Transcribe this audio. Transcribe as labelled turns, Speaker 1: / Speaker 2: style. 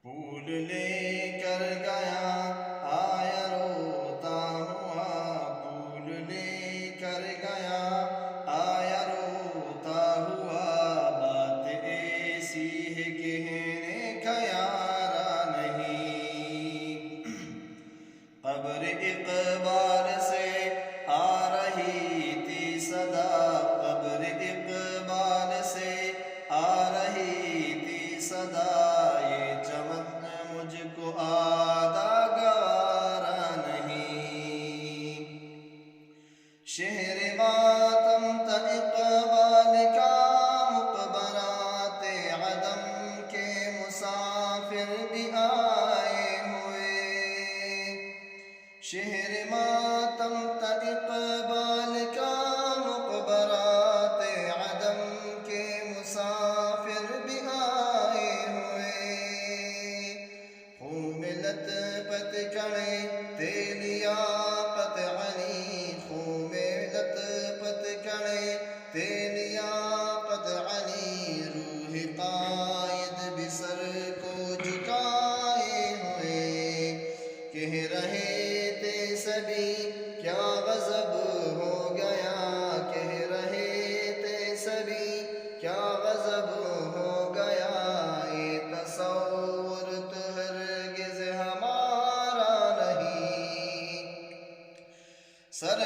Speaker 1: پھول لے کر گیا آیا روتا ہوا، پھول لے کر گیا آیا روتا ہوا، بات ایسی ہے کہنے کا یارا نہیں۔ قبر اقبال سے آ رہی تھی صدا، قبر اقبال سے آ رہی تھی صدا، یہ چمن مجھ کو آدھا گوارا نہیں۔ شہر ماتم تھا اقبال کا، مقبرات عدم کے مسافر بھی آئے ہوئے۔ شہر ماتم تھا اقبال کا، مقبرات عدم کے مسافر بھی آئے ہوئے۔ خون میں لطفت کڑے تھے لیاقت علی، خون میں لطفت کڑے تھے لیاقت علی، روح قائد بھی سر کو جھکائے ہوئے۔ کہہ رہے تھے سبھی کیا غضب ہو گیا، کہہ رہے تھے سبھی کیا غضب ہو گیا، یہ تصور تو ہرگز ہمارا نہیں۔ سر